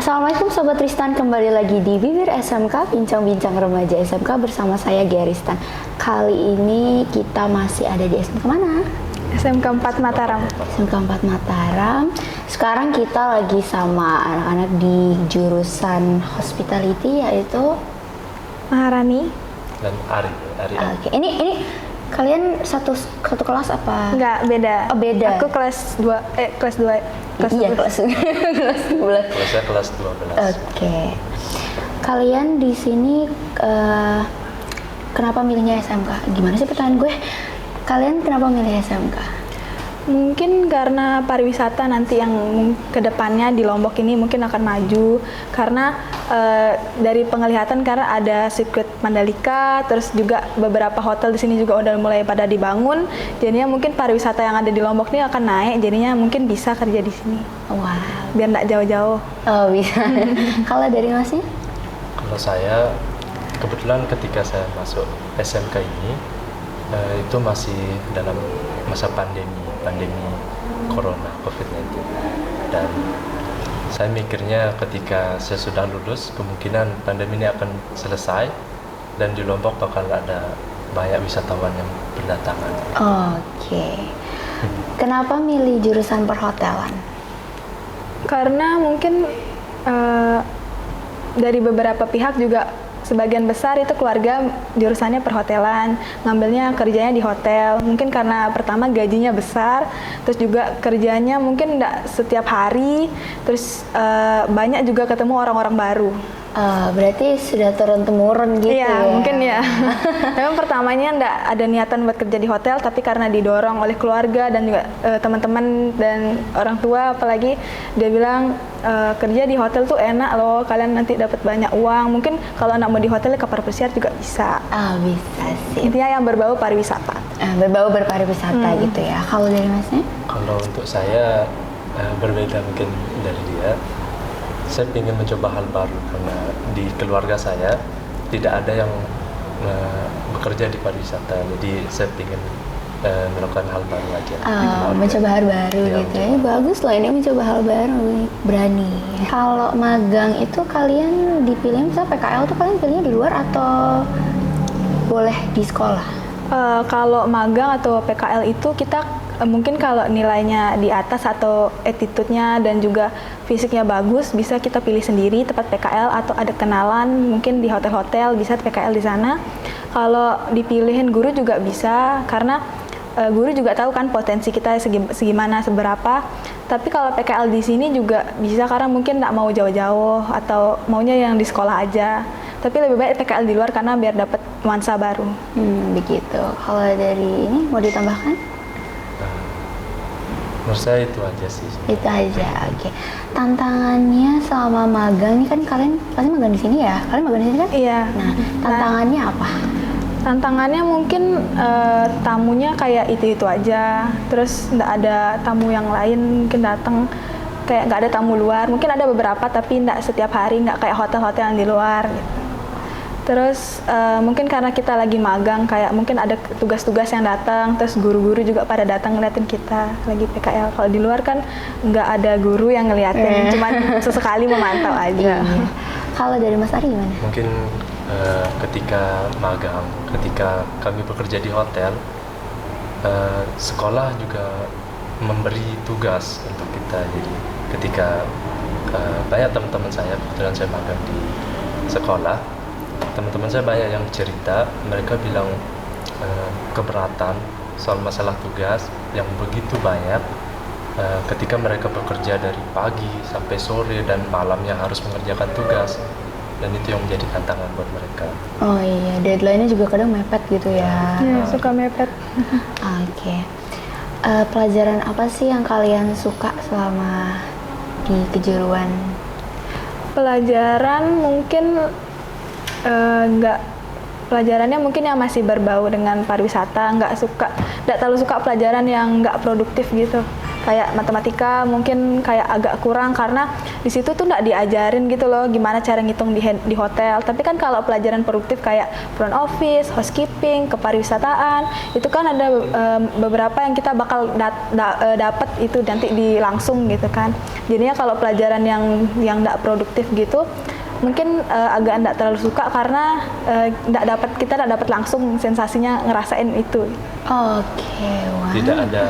Assalamualaikum Sobat Tristan, kembali lagi di Bibir SMK, bincang-bincang remaja SMK bersama saya Geristan. Kali ini kita masih ada di SMK mana? SMK 4 Mataram. SMK 4 Mataram. Sekarang kita lagi sama anak-anak di jurusan hospitality, yaitu Maharani. Dan Ari. Oke, ini kalian satu kelas apa? Enggak, beda. Oh, beda. Aku kelas 2, kelas 2. Iya, kelas 12. Kelasnya kelas 12. Oke. Kalian di sini kenapa milihnya SMK? Gimana sih pertanyaan gue? Kalian kenapa milih SMK? Mungkin karena pariwisata nanti yang kedepannya di Lombok ini mungkin akan maju. Karena dari penglihatan karena ada sirkuit Mandalika, terus juga beberapa hotel di sini juga udah mulai pada dibangun. Jadinya mungkin pariwisata yang ada di Lombok ini akan naik. Jadinya mungkin bisa kerja di sini. Wow. Biar nggak jauh-jauh. Oh bisa. Kalau dari Masnya? Kalau saya kebetulan ketika saya masuk SMK ini itu masih dalam masa pandemi Corona COVID-19, dan saya mikirnya ketika saya sudah lulus kemungkinan pandemi ini akan selesai dan di Lombok bakal ada banyak wisatawan yang berdatangan. Oke. Kenapa milih jurusan perhotelan? Karena mungkin dari beberapa pihak juga sebagian besar itu keluarga jurusannya perhotelan, ngambilnya kerjanya di hotel. Mungkin karena pertama gajinya besar, terus juga kerjanya mungkin enggak setiap hari, terus banyak juga ketemu orang-orang baru. Berarti sudah turun-temurun gitu Iya, ya? mungkin ya. Memang pertamanya enggak ada niatan buat kerja di hotel, tapi karena didorong oleh keluarga dan juga teman-teman dan orang tua, apalagi dia bilang kerja di hotel tuh enak loh, kalian nanti dapat banyak uang. Mungkin kalau anak mau di hotel kapal pesiar juga bisa. Bisa sih. Intinya yang berbau pariwisata. Berbau berpariwisata gitu ya. Kalau dari Masnya? Kalau untuk saya berbeda mungkin dari dia. Saya ingin mencoba hal baru karena di keluarga saya tidak ada yang bekerja di pariwisata, jadi saya ingin melakukan hal baru aja. Mencoba hal baru Ya, gitu ya. Bagus loh ini mencoba hal baru, berani. Kalau magang itu kalian dipilih misalnya PKL tuh kalian pilihnya di luar atau boleh di sekolah? Kalau magang atau PKL itu kita mungkin kalau nilainya di atas atau attitude-nya dan juga fisiknya bagus, bisa kita pilih sendiri tempat PKL atau ada kenalan mungkin di hotel-hotel bisa PKL di sana. Kalau dipilihin guru juga bisa karena guru juga tahu kan potensi kita segimana, seberapa. Tapi kalau PKL di sini juga bisa karena mungkin nggak mau jauh-jauh atau maunya yang di sekolah aja. Tapi lebih baik PKL di luar karena biar dapat nuansa baru. Begitu. Kalau dari ini mau ditambahkan? Menurut saya itu aja sih. Itu aja, oke. Tantangannya selama magang ini kan kalian pasti magang di sini ya? Kalian magang di sini kan? Iya. Nah, tantangannya apa? Tantangannya mungkin tamunya kayak itu aja, terus nggak ada tamu yang lain mungkin datang, kayak nggak ada tamu luar. Mungkin ada beberapa tapi nggak setiap hari, nggak kayak hotel-hotel yang di luar gitu. Terus mungkin karena kita lagi magang, kayak mungkin ada tugas-tugas yang datang, terus guru-guru juga pada datang ngeliatin kita lagi PKL. Kalau di luar kan nggak ada guru yang ngeliatin, cuman sesekali memantau aja. Kalau dari Mas Ari gimana? Mungkin ketika magang, ketika kami bekerja di hotel, sekolah juga memberi tugas untuk kita. Jadi ketika banyak teman-teman saya, kebetulan saya magang di sekolah, teman-teman saya banyak yang cerita, mereka bilang keberatan soal masalah tugas yang begitu banyak ketika mereka bekerja dari pagi sampai sore dan malamnya harus mengerjakan tugas, dan itu yang menjadi tantangan buat mereka. Oh iya, deadline-nya juga kadang mepet gitu ya. Ya, suka mepet. Oke. Pelajaran apa sih yang kalian suka selama di kejuruan? Pelajaran mungkin pelajarannya mungkin yang masih berbau dengan pariwisata, nggak terlalu suka pelajaran yang nggak produktif gitu. kayak matematika mungkin kayak agak kurang karena di situ tuh nggak diajarin gitu loh gimana cara ngitung di hotel. Tapi kan kalau pelajaran produktif kayak front office, housekeeping, kepariwisataan itu kan ada beberapa yang kita bakal dapat itu nanti di langsung gitu kan. Jadinya kalau pelajaran yang nggak produktif gitu mungkin agak nggak terlalu suka karena kita nggak dapat langsung sensasinya ngerasain itu. Oke, wah. Tidak ada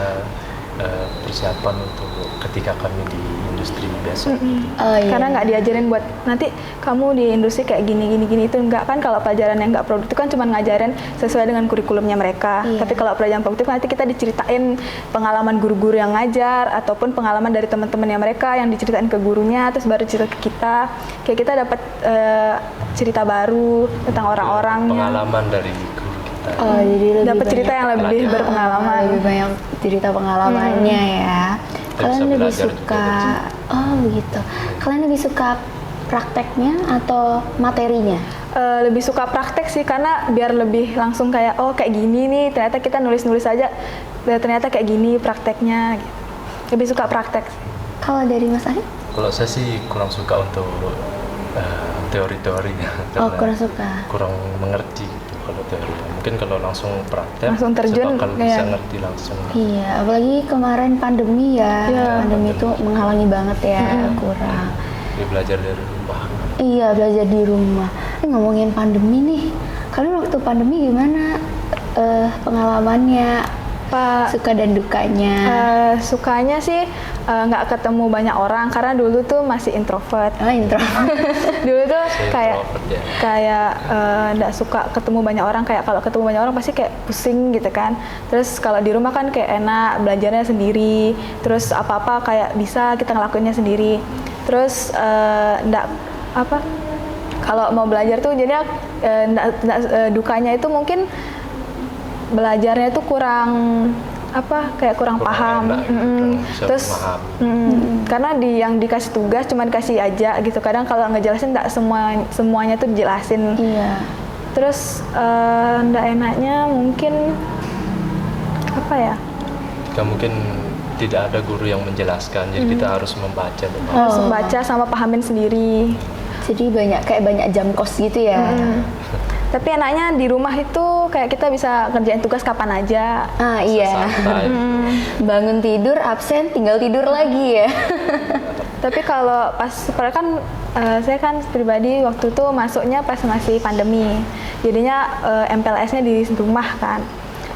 persiapan untuk ketika kami di industri besok. Oh, iya. Karena nggak diajarin buat nanti kamu di industri kayak gini itu enggak kan. Kalau pelajaran yang nggak produktif kan cuma ngajarin sesuai dengan kurikulumnya mereka. Iya. Tapi kalau pelajaran produktif nanti kita diceritain pengalaman guru-guru yang ngajar ataupun pengalaman dari teman-temannya mereka yang diceritain ke gurunya terus baru cerita ke kita. Kayak kita dapat cerita baru tentang orang-orangnya. Pengalaman dari guru kita. Oh, jadi lebih Dapat cerita banyak- yang lebih berpengalaman. lebih banyak cerita pengalamannya ya. Kita Kalian bisa lebih belajar juga suka, dari oh begitu. Kalian lebih suka prakteknya atau materinya? Lebih suka praktek sih karena biar lebih langsung kayak oh kayak gini nih ternyata kita nulis-nulis aja ternyata kayak gini prakteknya gitu. Lebih suka praktek. Kalau dari Mas Ari? Kalau saya sih kurang suka untuk teori-teori Oh, karena kurang suka. kurang mengerti gitu kalau teori. Mungkin kalau langsung praktek Langsung terjun, bakal bisa kayak- ngerti langsung. Iya, apalagi kemarin pandemi ya. Iya. Pandemi itu menghalangi banget ya, kurang. Dia belajar dari rumah. Iya, belajar di rumah. Ngomongin pandemi nih, kalian waktu pandemi gimana pengalamannya? Pak Suka dan dukanya? sukanya sih nggak ketemu banyak orang karena dulu tuh masih introvert. Oh, intro. Dulu tuh Saya kayak introvert ya. kayak nggak suka ketemu banyak orang, kayak kalau ketemu banyak orang pasti kayak pusing gitu kan. Terus kalau di rumah kan kayak enak belajarnya sendiri, terus apa-apa kayak bisa kita ngelakuinnya sendiri. Terus nggak apa kalau mau belajar tuh jadinya dukanya itu mungkin belajarnya tuh kurang apa kayak kurang Kurang paham. enak, kurang bisa Terus memahami. karena yang dikasih tugas cuma dikasih aja gitu, kadang kalau ngejelasin nggak semuanya tuh dijelasin. Iya. Terus nggak enaknya mungkin apa ya, Kan mungkin tidak ada guru yang menjelaskan, jadi kita harus membaca dan harus baca sama pahamin sendiri. Jadi kayak banyak jam kos gitu ya. Tapi enaknya di rumah itu kayak kita bisa kerjain tugas kapan aja. Ah iya. santai. Bangun tidur, absen, tinggal tidur lagi ya. Tapi kalau pas kan saya kan pribadi waktu itu masuknya pas masih pandemi. Jadinya MPLS-nya di rumah kan.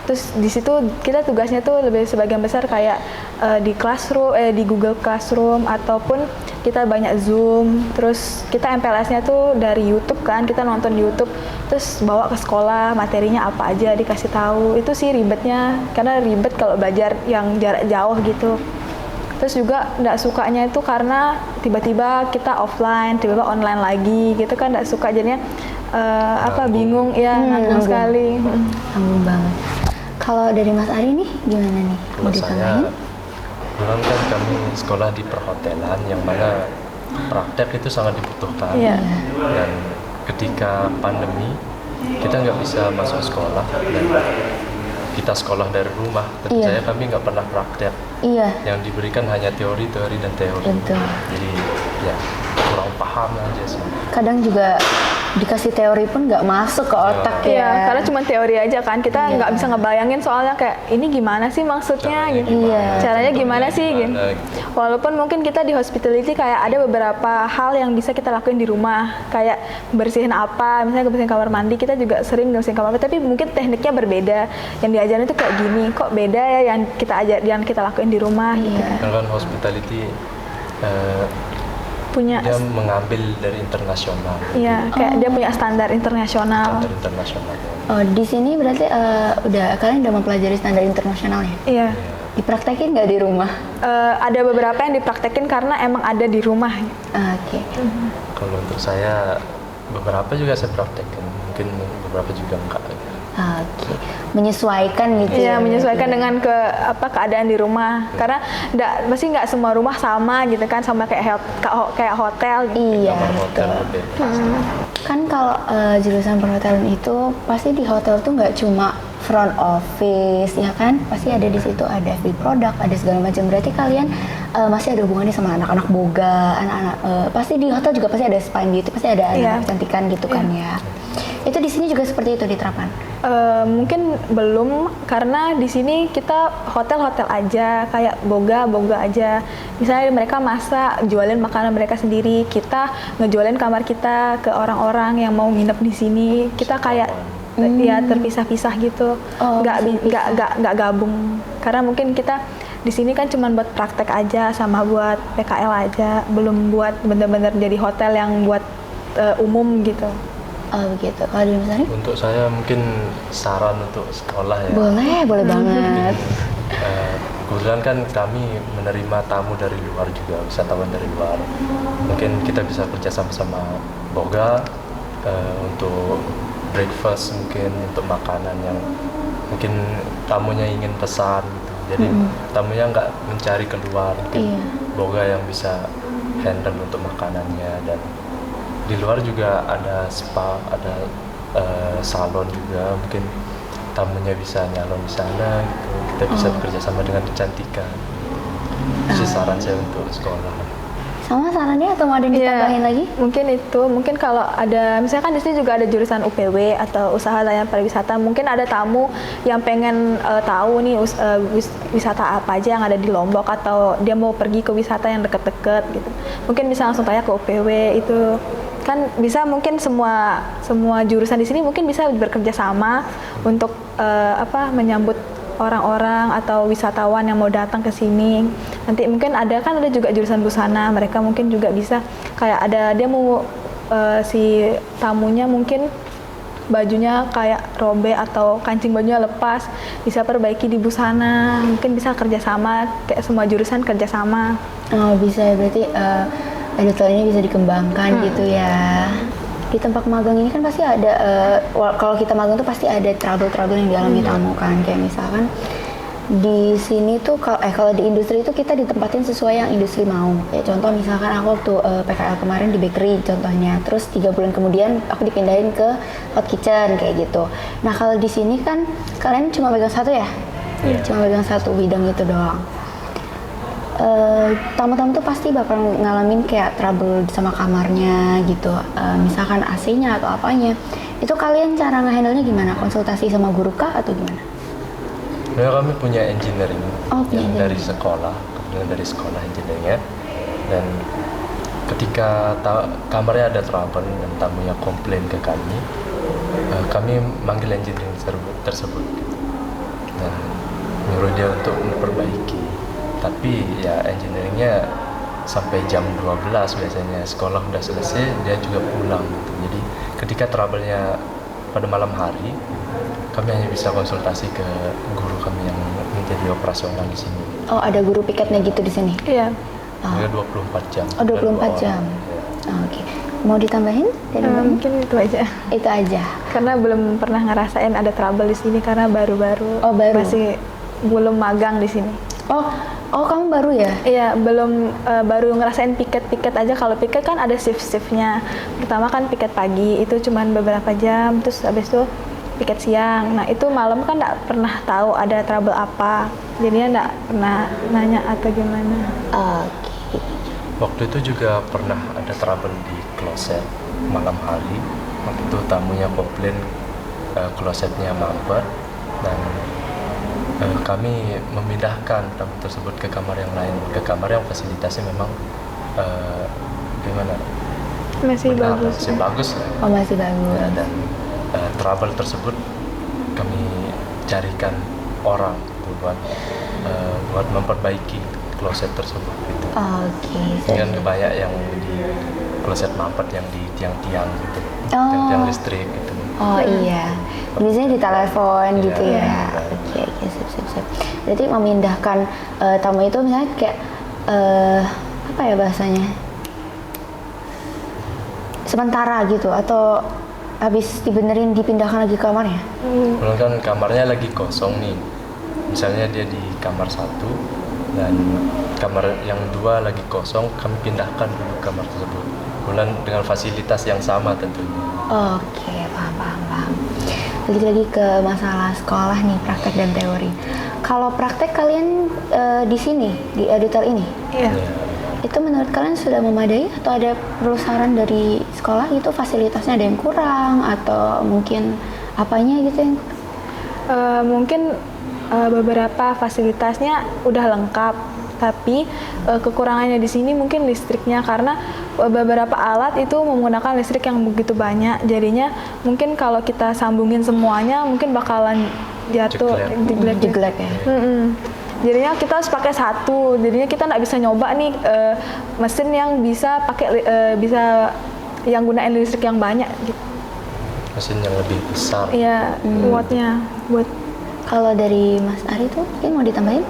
Terus di situ kita tugasnya tuh lebih sebagian besar kayak di classroom, di Google Classroom ataupun kita banyak Zoom. Terus kita MPLS-nya tuh dari YouTube kan, kita nonton YouTube, terus bawa ke sekolah materinya apa aja dikasih tahu. Itu sih ribetnya, karena ribet kalau belajar yang jarak jauh gitu. Terus juga nggak sukanya itu karena tiba-tiba kita offline, tiba-tiba online lagi gitu kan nggak suka, jadinya bingung ya, nanggung nanggung. sekali. Tanggung banget. Kalau dari Mas Ari nih gimana nih? Mau Kalau saya, ditambahin? memang kan kami sekolah di perhotelan yang mana praktek itu sangat dibutuhkan. Iya. Dan ketika pandemi, kita nggak bisa masuk sekolah dan kita sekolah dari rumah. Tentu Iya. saja kami nggak pernah praktek. Iya, Yang diberikan hanya teori dan teori. betul. Jadi ya kurang paham aja sih. Kadang juga dikasih teori pun nggak masuk ke otak Iya, ya. karena cuma teori aja kan, kita nggak bisa ngebayangin soalnya kayak ini gimana sih maksudnya gitu. Iya. Caranya gimana sih gitu. gitu. Walaupun mungkin kita di hospitality kayak ada beberapa hal yang bisa kita lakuin di rumah, kayak bersihin apa, misalnya bersihin kamar mandi, kita juga sering bersihin kamar mandi, tapi mungkin tekniknya berbeda. Yang diajarin itu kayak gini, kok beda ya yang kita lakuin di rumah gitu. Iya. Kan Hospitality Punya dia mengambil dari internasional. iya, kayak dia punya standar internasional. Standar internasional. Oh, di sini berarti kalian udah mempelajari standar internasional ya? Iya. Dipraktekin nggak di rumah? Ada beberapa yang dipraktekin karena emang ada di rumah. Oke. Kalau untuk saya beberapa juga saya praktekkan, mungkin beberapa juga enggak. Oke. Menyesuaikan gitu Iya, ya. menyesuaikan dengan keadaan di rumah. Karena pasti nggak semua rumah sama gitu kan, sama kayak hotel. Iya, Kamar hotel betul. berbeda. Kan kalau jurusan perhotelan itu pasti di hotel tuh nggak cuma front office, ya kan? Pasti ada di situ, ada FB produk, ada segala macam. Berarti kalian masih ada hubungannya sama anak-anak boga, anak-anak pasti di hotel juga pasti ada spa and beauty, pasti ada anak kecantikan gitu kan ya. Itu di sini juga seperti itu diterapkan? Mungkin belum, karena di sini kita hotel-hotel aja, kayak boga aja. Misalnya mereka masak, jualin makanan mereka sendiri, kita ngejualin kamar kita ke orang-orang yang mau nginep di sini. Kita kayak ya terpisah-pisah gitu, nggak gabung. Karena mungkin kita di sini kan cuma buat praktek aja sama buat PKL aja, belum buat bener-bener jadi hotel yang buat umum gitu. Oh begitu. Kalau di Mas Ari? Untuk saya mungkin saran untuk sekolah ya. Boleh banget. Kebetulan kan kami menerima tamu dari luar juga, wisatawan dari luar. Mungkin kita bisa kerja sama-sama boga untuk breakfast, mungkin untuk makanan yang mungkin tamunya ingin pesan gitu. Jadi tamunya nggak mencari keluar, mungkin boga yang bisa handle untuk makanannya. Dan di luar juga ada spa, ada salon juga, mungkin tamunya bisa nyalon di sana gitu. Kita bisa bekerja sama dengan kecantikan. Itu saran saya untuk sekolah. Sama sarannya atau mau ada yang ditambahin lagi? Mungkin itu, mungkin kalau ada, misalkan di sini juga ada jurusan UPW atau usaha layanan pariwisata, mungkin ada tamu yang pengen tahu nih wisata apa aja yang ada di Lombok, atau dia mau pergi ke wisata yang deket-deket gitu. Mungkin bisa langsung tanya ke UPW itu. Kan bisa, mungkin semua jurusan di sini mungkin bisa bekerja sama untuk menyambut orang-orang atau wisatawan yang mau datang ke sini. Nanti mungkin ada juga jurusan busana, mereka mungkin juga bisa kayak ada dia mau si tamunya mungkin bajunya kayak robek atau kancing bajunya lepas, bisa perbaiki di busana. Mungkin bisa kerjasama, kayak semua jurusan kerjasama. Oh bisa ya, berarti editorialnya bisa dikembangkan gitu ya. Di tempat magang ini kan pasti ada, kalau kita magang tuh pasti ada trouble-trouble yang dialami tamu kan. Kayak misalkan di sini tuh kalau di industri itu kita ditempatin sesuai yang industri mau. Kayak contoh misalkan aku waktu PKL kemarin di bakery contohnya, terus 3 bulan kemudian aku dipindahin ke hot kitchen kayak gitu. Nah kalau di sini kan kalian cuma pegang satu ya? Cuma pegang satu bidang itu doang. Tamu-tamu tuh pasti bakal ngalamin kayak trouble sama kamarnya gitu, misalkan AC-nya atau apanya. Itu kalian cara nge-handle-nya gimana? Konsultasi sama guru kah atau gimana? Sebenarnya kami punya engineering yang engineering. dari sekolah, kebetulan dari sekolah engineeringnya. Dan ketika kamarnya ada trouble dan tamunya komplain ke kami manggil engineering tersebut gitu. Dan nyuruh dia untuk memperbaiki. Tapi ya engineeringnya sampai jam 12 biasanya, sekolah udah selesai dia juga pulang gitu. Jadi ketika trouble-nya pada malam hari, kami hanya bisa konsultasi ke guru kami yang menjadi operasional di sini. Oh ada guru piketnya gitu di sini? Iya. Dia 24 jam. Oh 24 jam. Oke. Mau ditambahin? Mungkin itu aja. Itu aja. Karena belum pernah ngerasain ada trouble di sini karena baru-baru. Oh baru. Masih belum magang di sini. Oh kamu baru ya? Iya, belum, baru ngerasain piket aja. Kalau piket kan ada shift-shiftnya. Pertama kan piket pagi, itu cuman beberapa jam, terus habis itu piket siang. Nah itu malam kan nggak pernah tahu ada trouble apa, jadinya nggak pernah nanya atau gimana. Oke. Waktu itu juga pernah ada trouble di kloset malam hari. Waktu itu tamunya komplain klosetnya mampet, dan kami memindahkan tamu tersebut ke kamar yang lain, ke kamar yang fasilitasnya memang gimana? Masih benar, bagus. masih bagus. Oh masih bagus. Ya, dan trouble tersebut kami carikan orang gitu, buat memperbaiki kloset tersebut gitu. Oke. Dengan banyak yang di kloset mampet yang di tiang-tiang gitu, Oh. tiang-tiang listrik gitu. Oh iya. Biasanya di telepon Iya, gitu ya. iya. Oke, sip. Berarti memindahkan tamu itu misalnya kayak apa ya bahasanya? Sementara gitu atau habis dibenerin dipindahkan lagi ke kamarnya? Kalau kan kamarnya lagi kosong nih, misalnya dia di kamar 1 dan kamar yang 2 lagi kosong, kami pindahkan dulu kamar tersebut. Kemudian dengan fasilitas yang sama tentunya. Oke, paham. balik lagi ke masalah sekolah nih, praktek dan teori. Kalau praktek kalian di sini, di Edutel ini, Iya. itu menurut kalian sudah memadai atau ada perlu saran dari sekolah gitu, fasilitasnya ada yang kurang atau mungkin apanya gitu yang Mungkin beberapa fasilitasnya udah lengkap, tapi kekurangannya di sini mungkin listriknya, karena beberapa alat itu menggunakan listrik yang begitu banyak, jadinya mungkin kalau kita sambungin semuanya mungkin bakalan jatuh jeglek ya? Jadinya kita harus pakai satu, jadinya kita nggak bisa nyoba nih mesin yang bisa pakai bisa yang gunain listrik yang banyak gitu. Mesin yang lebih besar. Iya, wattnya buat. Kalau dari Mas Ari tuh mungkin mau ditambahin?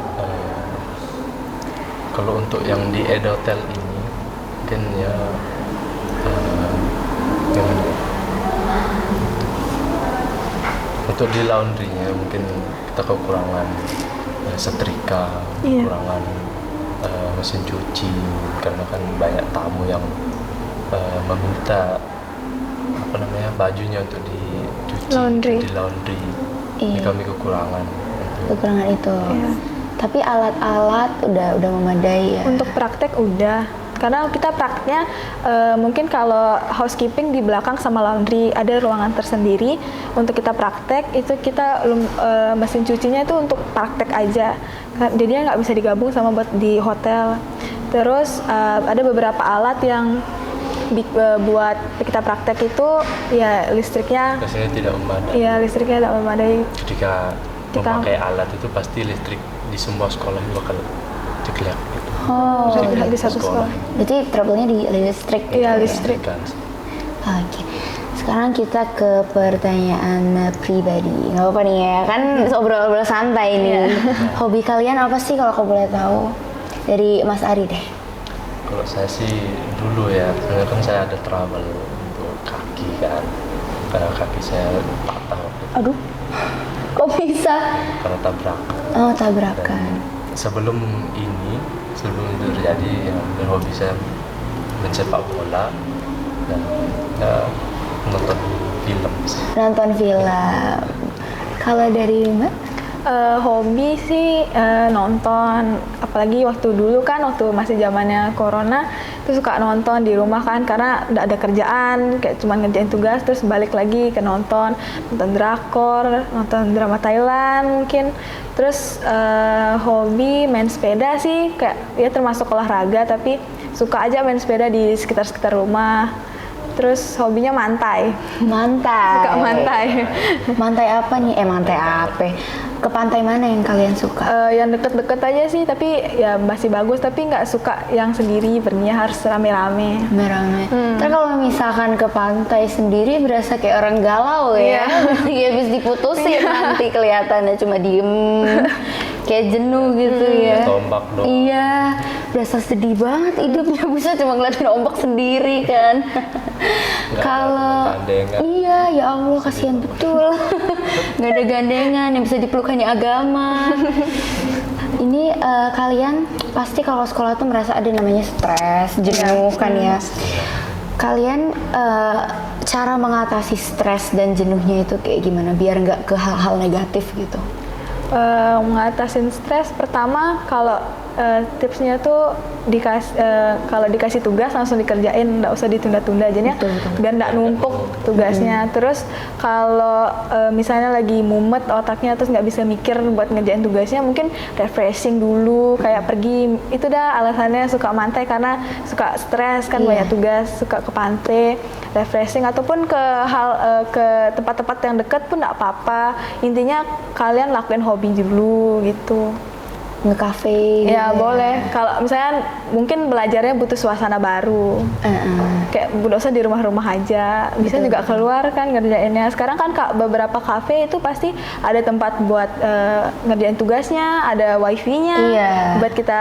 Kalau untuk yang di Edutel ini mungkin ya gimana ya? Untuk di laundrynya mungkin kita kekurangan setrika, Iya. kekurangan mesin cuci, karena kan banyak tamu yang meminta bajunya untuk dicuci Laundry. di laundry. Iya. Ini kami kekurangan. Kekurangan itu. Iya. Tapi alat-alat udah memadai ya. Untuk praktek udah, karena kita prakteknya mungkin kalau housekeeping di belakang sama laundry ada ruangan tersendiri untuk kita praktek, itu kita mesin cucinya itu untuk praktek aja, jadinya nggak bisa digabung sama buat di hotel. Terus ada beberapa alat yang buat kita praktek itu ya listriknya Biasanya tidak memadai. ya listriknya tidak memadai. Ketika Kita- memakai alat itu pasti listrik di semua sekolah itu bakal jeglek gitu. Oh, Jadi di satu sekolah. berarti trouble-nya di listrik. gitu Iya, ya? listrik. Kan. Oke. Sekarang kita ke pertanyaan pribadi. Nggak apa-apa nih ya, kan obrol-obrol santai nih. Hobi kalian apa sih kalau aku boleh tahu? Dari Mas Ari deh. Kalau saya sih dulu ya, sebenarnya kan saya ada trouble untuk kaki kan. Karena kaki saya patah waktu itu Aduh, kok bisa? karena tabrakan. Oh, tabrakan. Sebelum itu terjadi, ya, hobi saya mensepak bola dan nonton film sih. Nonton film. Kalau dari Mbak? Hobi sih nonton, apalagi waktu dulu kan waktu masih zamannya corona itu suka nonton di rumah kan, karena udah ada kerjaan kayak cuma ngerjain tugas terus balik lagi ke nonton drakor, nonton drama Thailand mungkin. Terus hobi main sepeda sih, kayak ya termasuk olahraga tapi suka aja main sepeda di sekitar rumah. Terus hobinya mantai. Mantai. Suka mantai. Mantai apa nih? Mantai apa? Ke pantai mana yang kalian suka? Yang deket-deket aja sih, tapi ya masih bagus, tapi nggak suka yang sendiri, perginya harus rame-rame. Merame. Terus kalau misalkan ke pantai sendiri berasa kayak orang galau ya. Kayak habis diputusin nanti kelihatannya cuma diem. Kayak jenuh gitu ya. Tombak dong. Iya, berasa sedih banget hidupnya, bisa cuma ngeliatin ombak sendiri kan. Nggak Kalau ada gandengan. iya, ya Allah kasihan betul. Nggak ada gandengan yang bisa dipeluk hanya agama. Ini kalian pasti kalau sekolah tuh merasa ada namanya stres, jenuh kan ya. Kalian cara mengatasi stres dan jenuhnya itu kayak gimana biar nggak ke hal-hal negatif gitu? Ngatasin stres, pertama kalau tipsnya tuh kalau dikasih tugas langsung dikerjain, nggak usah ditunda-tunda, jadinya biar nggak numpuk tugasnya. Terus kalau misalnya lagi mumet otaknya terus nggak bisa mikir buat ngerjain tugasnya, mungkin refreshing dulu, kayak pergi. Itu dah alasannya suka mantai, karena suka stres kan, banyak tugas, suka ke pantai refreshing, ataupun ke tempat-tempat yang dekat pun nggak apa-apa. Intinya kalian lakuin hobi dulu gitu. Nge-cafe gitu Ya boleh. Kalau misalnya mungkin belajarnya butuh suasana baru, kayak nggak usah di rumah-rumah aja. Bisa juga keluar kan ngerjainnya. Sekarang kan beberapa kafe itu pasti ada tempat buat ngerjain tugasnya, ada wifi-nya Iya. buat kita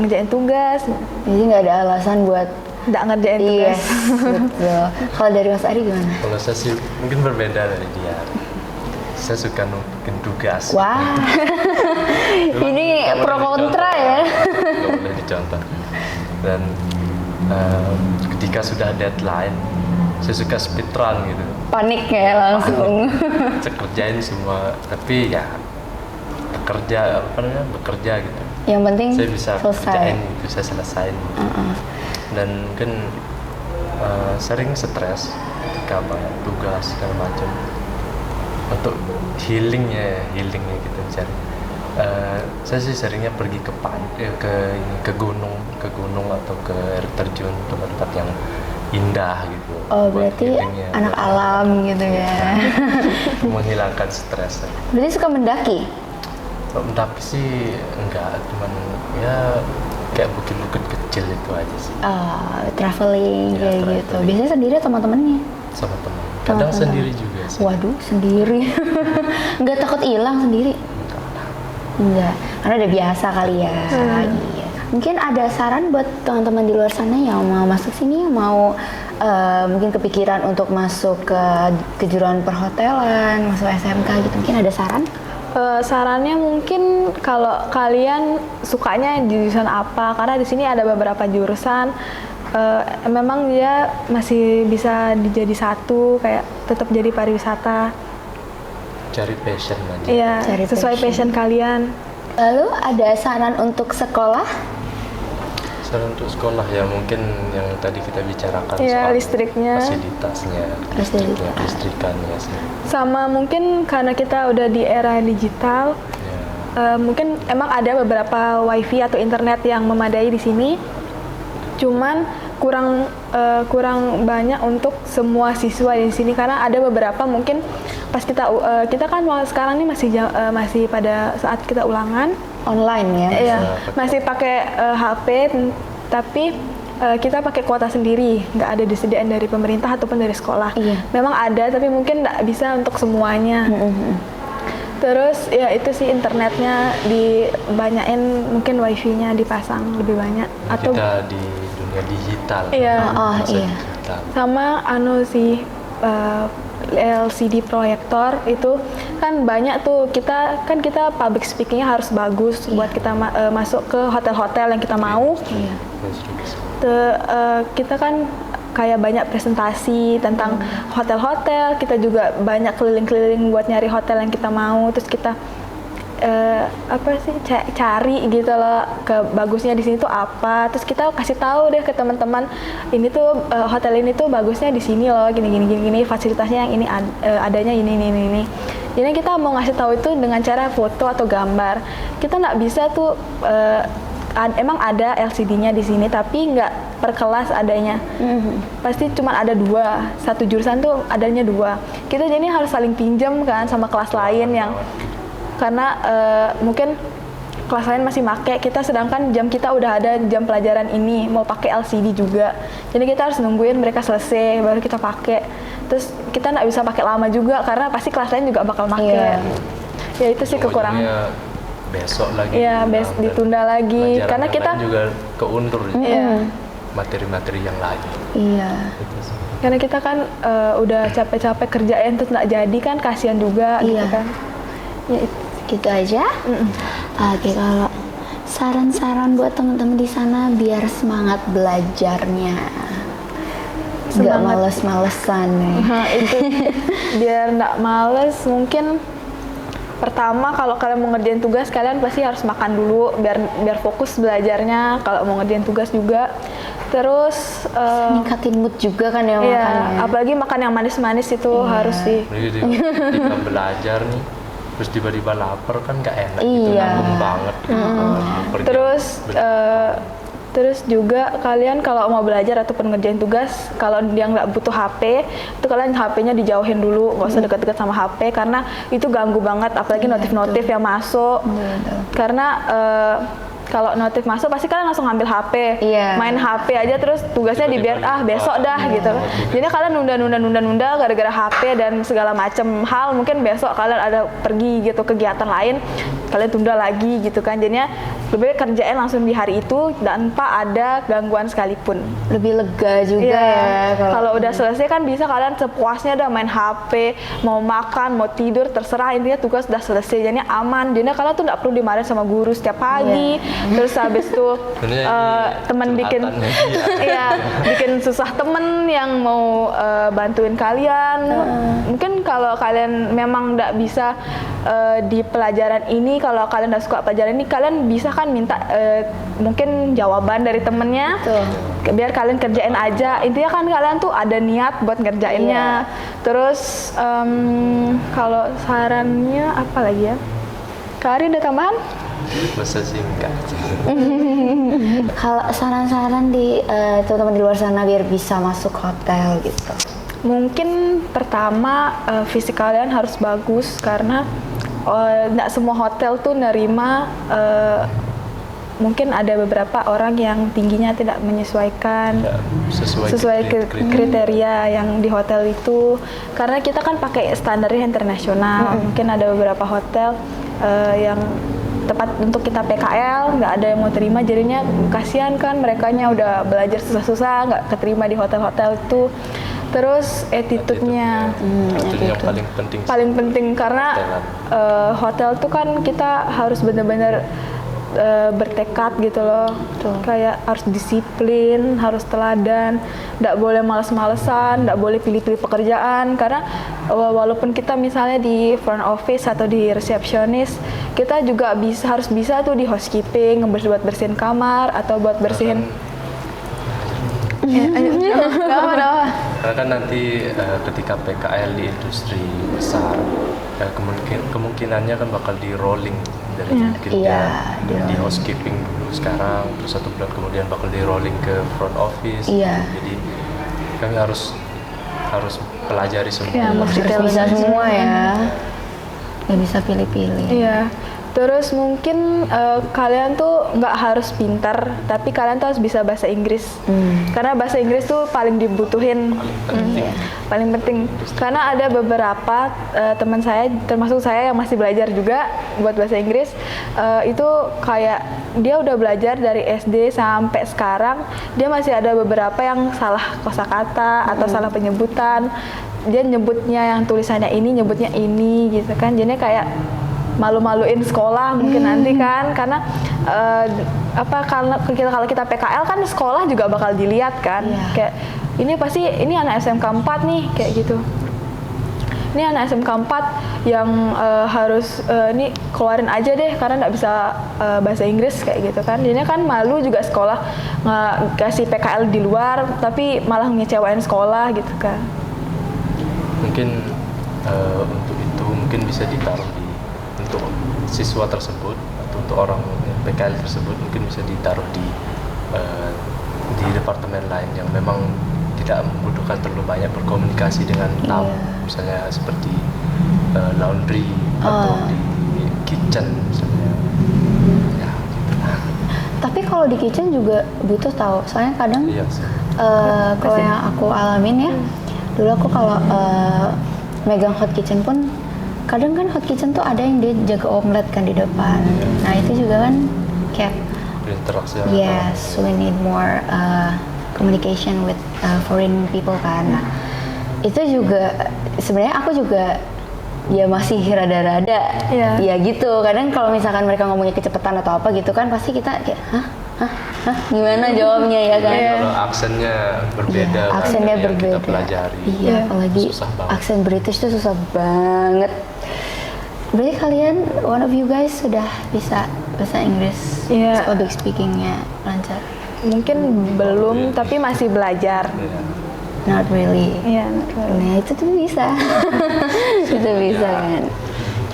ngerjain tugas. Jadi nggak ada alasan buat Nggak ngerjain iya, tugas. betul. Kalau dari Mas Ari gimana? Kalau saya sih mungkin berbeda dari dia. Saya suka numpukin tugas. Wah, ini Nggak pro boleh kontra dicontoh. ya. Nggak boleh dicontoh. Dan ketika sudah deadline, saya suka speedrun gitu. Panik ya langsung. Saya kerjain semua, tapi ya bekerja gitu. Yang penting Saya bisa selesai. kerjain gitu, saya selesain gitu. Dan kan sering stres ketika banyak tugas segala macam. Untuk healingnya gitu cari. Saya sih seringnya pergi ke gunung atau ke air terjun, tempat-tempat yang indah gitu. Oh, buat berarti healingnya, anak buat alam gitu ya. menghilangkan stres. Berarti suka mendaki? Mendaki sih enggak, cuman ya kayak bukit-bukit kecil itu aja sih, Traveling Ya, kayak gitu. traveling. Biasanya sendiri atau sama temennya? sama teman. Kadang teman. sendiri juga sih. Waduh, sendiri. Nggak takut hilang sendiri? Enggak lah. Enggak, karena udah biasa kali ya. Iya. Mungkin ada saran buat teman-teman di luar sana yang mau masuk sini, yang mau mungkin kepikiran untuk masuk ke kejuruan perhotelan, masuk SMK gitu. Mungkin ada saran? Sarannya mungkin kalau kalian sukanya di jurusan apa, karena di sini ada beberapa jurusan memang dia masih bisa jadi satu, kayak tetap jadi pariwisata. Cari passion aja. Iya, Cari sesuai passion. passion kalian. Lalu ada saran untuk sekolah? Saran untuk sekolah ya mungkin yang tadi kita bicarakan Iya, soal listriknya. fasilitasnya, Listriknya. listrikannya sih. Sama mungkin karena kita udah di era digital, Ya, mungkin emang ada beberapa wifi atau internet yang memadai di sini, cuman kurang banyak untuk semua siswa di sini, karena ada beberapa mungkin pas kita kan sekarang ini masih pada saat kita ulangan. Online ya? Iya, masih pakai HP, tapi kita pakai kuota sendiri, nggak ada disediain dari pemerintah ataupun dari sekolah. Iya. Memang ada, tapi mungkin nggak bisa untuk semuanya. Terus ya itu sih, internetnya dibanyain, mungkin wifi-nya dipasang lebih banyak. Atau kita di dunia digital. Iya. Masa Iya. digital. sama sih LCD proyektor itu kan banyak tuh, kita public speakingnya harus bagus buat kita masuk ke hotel-hotel yang kita mau. Iya. Kita kan kayak banyak presentasi tentang hotel-hotel, kita juga banyak keliling-keliling buat nyari hotel yang kita mau, terus kita cari gitu loh ke bagusnya di sini tuh apa, terus kita kasih tahu deh ke teman-teman, ini tuh hotel ini tuh bagusnya di sini loh, gini, fasilitasnya yang ini adanya ini. Jadi kita mau ngasih tahu itu dengan cara foto atau gambar. Kita nggak bisa tuh emang ada LCD-nya di sini, tapi nggak per kelas adanya. Pasti cuma ada 2, satu jurusan tuh adanya 2. Kita jadi harus saling pinjam kan sama kelas lain yang karena mungkin kelas lain masih make kita, sedangkan jam kita udah ada jam pelajaran ini mau pakai LCD juga. Jadi kita harus nungguin mereka selesai baru kita pakai. Terus kita nggak bisa pakai lama juga karena pasti kelas lain juga bakal make. Iya. Ya itu sih kekurangan. Ujungnya besok lagi. Iya, dan ditunda lagi pelajaran karena yang kita lain juga keundur Iya. materi-materi yang lain. Iya. Gitu sih. Karena kita kan udah capek-capek kerjain terus nggak jadi kan, kasihan juga gitu Iya. kan. Ya itu. Gitu aja. Oke, kalau saran-saran buat teman-teman di sana biar semangat belajarnya, nggak Semangat. males-malesan nih. Nah, itu biar nggak males, mungkin pertama kalau kalian mau ngerjain tugas, kalian pasti harus makan dulu biar fokus belajarnya. Kalau mau ngerjain tugas juga, terus Ningkatin mood juga kan ya iya, makannya. apalagi makan yang manis-manis itu harus sih. Jadi ketika belajar nih, terus tiba-tiba lapar kan nggak enak gitu, Iya. nanggung banget. Pergi Terus juga kalian kalau mau belajar ataupun ngerjain tugas, kalau dia nggak butuh HP, itu kalian HP-nya dijauhin dulu, nggak usah deket-deket sama HP karena itu ganggu banget, apalagi notif-notif yang masuk. Betul. Karena kalau notif masuk pasti kalian langsung ngambil HP, Iya. main HP aja, terus tugasnya Tiba-tiba dibiar lupa. besok dah gitu. Jadi kalian nunda gara-gara HP dan segala macam hal. Mungkin besok kalian ada pergi gitu kegiatan lain, kalian tunda lagi gitu kan. Jadinya lebih baik kerjain langsung di hari itu tanpa ada gangguan sekalipun. Lebih lega juga ya Kalau udah selesai kan bisa kalian sepuasnya udah main HP, mau makan, mau tidur, terserah, intinya tugas udah selesai. Jadinya aman. Jadinya kalian tuh nggak perlu dimarahin sama guru setiap pagi. Terus habis itu teman bikin bikin susah temen yang mau bantuin kalian. Mungkin kalau kalian memang nggak bisa di pelajaran ini, kalau kalian udah suka pelajaran ini, kalian bisa kan minta mungkin jawaban dari temennya. Biar kalian kerjain aja. Intinya kan kalian tuh ada niat buat ngerjainnya. Terus kalau sarannya apa lagi ya? Kak Ari ada tambahan? Masa singkat. Kalau saran-saran di teman-teman di luar sana biar bisa masuk hotel gitu. Mungkin pertama fisik kalian harus bagus karena nggak semua hotel tuh nerima. Mungkin ada beberapa orang yang tingginya tidak menyesuaikan sesuai kriteria yang di hotel itu, karena kita kan pakai standarnya internasional. Mungkin ada beberapa hotel yang tepat untuk kita PKL nggak ada yang mau terima, jadinya kasihan kan merekanya udah belajar susah-susah nggak keterima di hotel-hotel itu. Terus attitude-nya yang paling penting karena hotel tuh kan kita harus benar-benar bertekad gitu loh. Kayak harus disiplin, harus teladan, nggak boleh males-malesan, nggak boleh pilih-pilih pekerjaan, karena walaupun kita misalnya di front office atau di resepsionis, kita juga harus bisa tuh di housekeeping, buat bersihin kamar atau buat bersihin karena kan nanti ketika PKL di industri besar kemungkinannya kan bakal di rolling dari di housekeeping dulu sekarang, terus 1 bulan kemudian bakal di rolling ke front office. Jadi kami harus pelajari semua. Bisa semua ya. Nggak bisa pilih-pilih. Terus mungkin kalian tuh nggak harus pintar, tapi kalian tuh harus bisa bahasa Inggris. Karena bahasa Inggris tuh paling dibutuhin, paling penting. Karena ada beberapa teman saya, termasuk saya yang masih belajar juga buat bahasa Inggris, itu kayak dia udah belajar dari SD sampai sekarang, dia masih ada beberapa yang salah kosakata atau salah penyebutan. Dia nyebutnya yang tulisannya ini, nyebutnya ini gitu kan. Jadinya kayak malu-maluin sekolah mungkin nanti kan, karena kalau kita PKL kan sekolah juga bakal dilihat kan. Kayak ini anak SMK 4 nih kayak gitu. Ini anak SMK 4 yang harus ini keluarin aja deh karena nggak bisa bahasa Inggris kayak gitu kan. Jadinya kan malu juga sekolah ngasih PKL di luar tapi malah ngecewain sekolah gitu kan. Mungkin untuk itu mungkin bisa ditaruh untuk siswa tersebut atau untuk orang PKL tersebut, mungkin bisa ditaruh di departemen lain yang memang tidak membutuhkan terlalu banyak berkomunikasi dengan tamu, misalnya seperti laundry atau di kitchen misalnya. Ya, gitu. Tapi kalau di kitchen juga butuh tahu, soalnya kadang kalau yang aku alamin ya, dulu aku kalau megang hot kitchen pun kadang kan hot kitchen tuh ada yang dia jaga omelet kan di depan. Nah itu juga kan kayak berinteraksi. Yes, we need more communication with foreign people kan. Nah, itu juga sebenarnya aku juga ya masih rada-rada ya gitu. Kadang kalau misalkan mereka ngomongnya kecepatan atau apa gitu kan pasti kita kayak hah gimana jawabnya ya kan. Kalau aksennya berbeda kan, aksennya yang berbeda. kita pelajari. Apalagi aksen British tuh susah banget. Berarti kalian one of you guys sudah bisa bahasa Inggris, public speakingnya lancar? Mungkin belum, tapi masih belajar. Not really. Not really. Nah itu tuh bisa, itu bisa kan.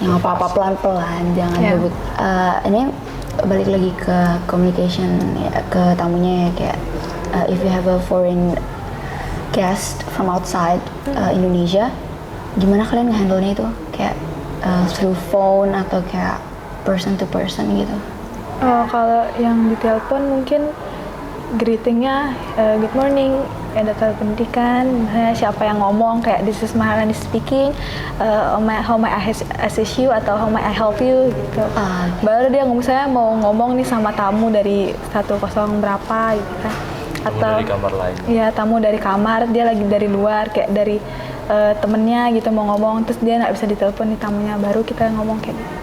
Yang apa-apa pelan-pelan, jangan ribut. Ini balik lagi ke communication ya, ke tamunya ya, kayak if you have a foreign guest from outside Indonesia, gimana kalian nge-handle-nya itu? Kayak through phone atau kayak person to person gitu? Kalau yang di telepon mungkin greetingnya good morning, data pendidikan, misalnya siapa yang ngomong kayak this is Maharani speaking, how may I assist you atau how may I help you gitu. Baru dia misalnya mau ngomong nih sama tamu dari 100 berapa gitu kan. Tamu dari kamar lain. Iya, tamu dari kamar, dia lagi dari luar kayak dari temennya gitu mau ngomong, terus dia nggak bisa ditelepon nih tamunya, baru kita ngomong kayak gitu.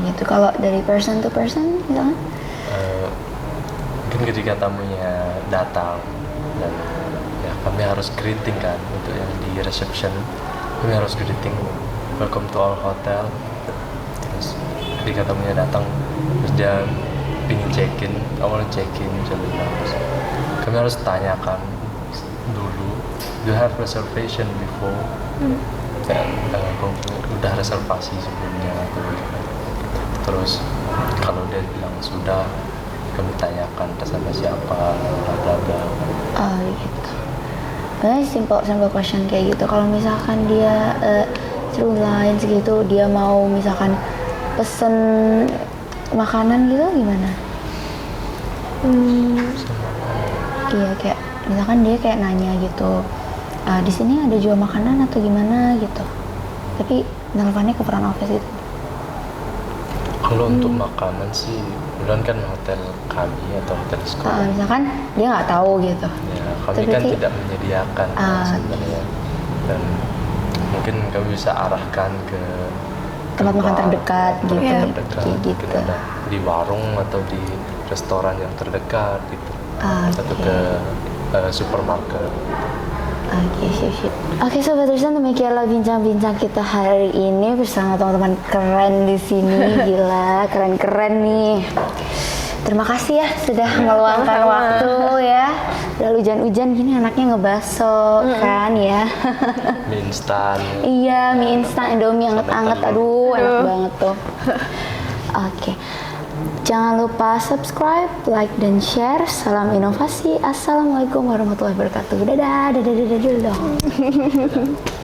Gitu. Kalau dari person to person misalkan? Mungkin ketika tamunya datang dan ya kami harus greeting kan, untuk yang di reception kami harus greeting welcome to our hotel. Terus ketika tamunya datang terus dia pingin check-in, I want to check-in misalnya, terus kami harus tanyakan dulu, do you have reservation before? Kayak udah reservasi sebelumnya atau gimana. Terus kalau dia bilang sudah, kami tanyakan sama siapa, bla bla. Gitu. Sebenarnya simple question kayak gitu. Kalau misalkan dia through line segitu, dia mau misalkan pesen makanan gitu gimana? Iya, kayak misalkan dia kayak nanya gitu, di sini ada jual makanan atau gimana gitu. Tapi nelfonnya ke front office gitu. Kalau untuk makanan sih, kebetulan kan hotel kami atau hotel sekolah. Misalkan dia nggak tahu gitu. Ya, kami Tapi kan tidak menyediakan sebenarnya. Dan mungkin kami bisa arahkan ke tempat makan terdekat gitu. terdekat. Gitu. Mungkin ada di warung atau di restoran yang terdekat gitu. Atau ke supermarket. Oke, siap. Oke, Sobat Tristan, demikianlah bincang-bincang kita hari ini bersama teman-teman keren di sini. Gila, keren-keren nih. Terima kasih ya sudah meluangkan waktu ya. Udah hujan-hujan gini anaknya ngebaso kan ya. Mie instan. Iya, mie instan, Indomie anget-anget. Aduh, enak banget tuh. Oke. Jangan lupa subscribe, like, dan share. Salam inovasi. Assalamualaikum warahmatullahi wabarakatuh. Dadah, dadah, dadah, dadah.